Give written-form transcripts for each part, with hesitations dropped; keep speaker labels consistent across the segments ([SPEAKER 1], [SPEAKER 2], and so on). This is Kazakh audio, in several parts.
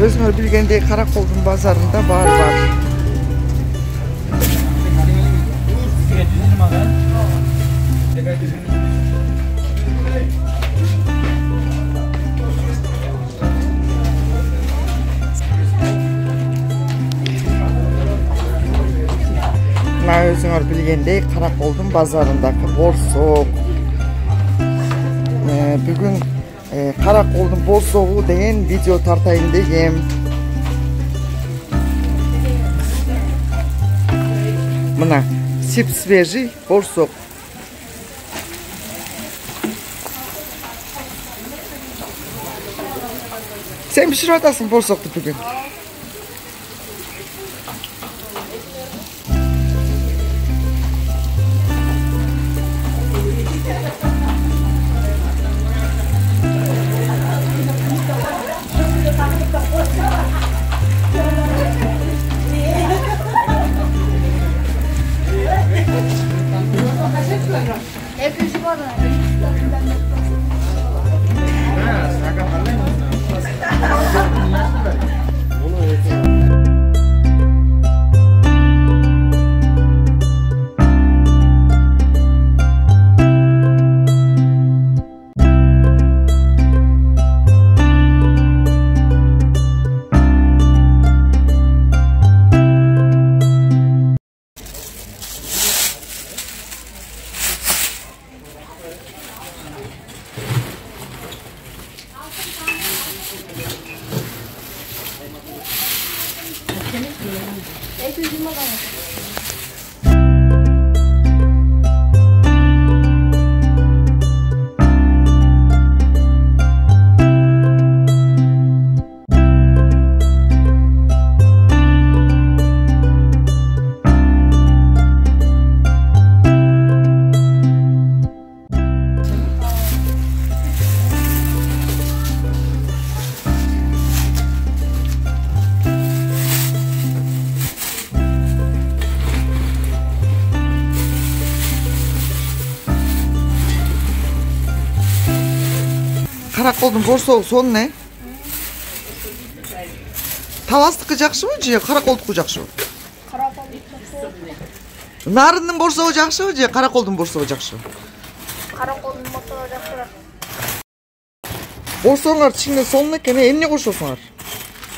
[SPEAKER 1] Өзүңөр билгендей Караколдун базарында бар. Мына өзүңөр билгендей Караколдун базарындагы борсок. Бүгүн Караколдун борсогу деген видео тартайын дегем. Мына свежий борсок. Sen pişirip atasın borsoktu bugün. Караколдун борсогу сonu ne? Таластыкы жакшыбы же Караколдуку жакшыбы? Нарындын борсогу жакшыбы же Караколдун борсогу жакшыбы?
[SPEAKER 2] Караколдун борсогу жакшыраак.
[SPEAKER 1] Борсогуңар ичинде сонун экен, эмне кошосуңар?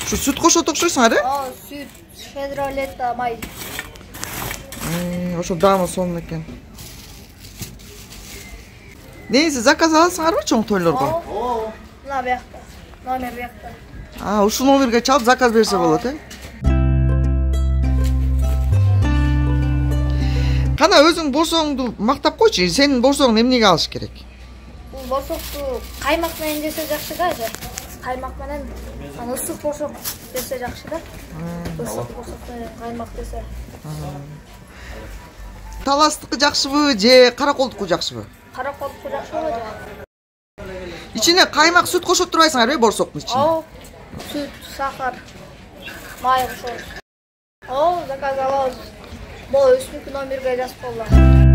[SPEAKER 1] Şu süt koşot окшойсуңар, э?
[SPEAKER 2] Süt, şedralet, may.
[SPEAKER 1] Ошо даамы сонун экен. Neyse zakaz alasыңарбы чоң тойлорго?
[SPEAKER 2] Мына бuyakta. Номер бuyakta.
[SPEAKER 1] Ушул номерге чалып заказ берсе болот, э? Кана өзүң борсогуңду мактап койчу. Сенин борсогуң эмнеге алыш керек?
[SPEAKER 2] Бул борсокту каймак менен жесе жакшы да. Каймак менен ысык борсок жесе жакшы да. Ысык борсок менен каймак десе.
[SPEAKER 1] Таластыкы жакшыбы же Караколдуку жакшыбы?
[SPEAKER 2] Караколдуку жакшыбы же?
[SPEAKER 1] İçine kaymak, süt koşup duraysan be borsokun içine.
[SPEAKER 2] Süt, sakar, may koşuyor. Zakaz alıyoruz. Bu üstünkü номерге жазып болду.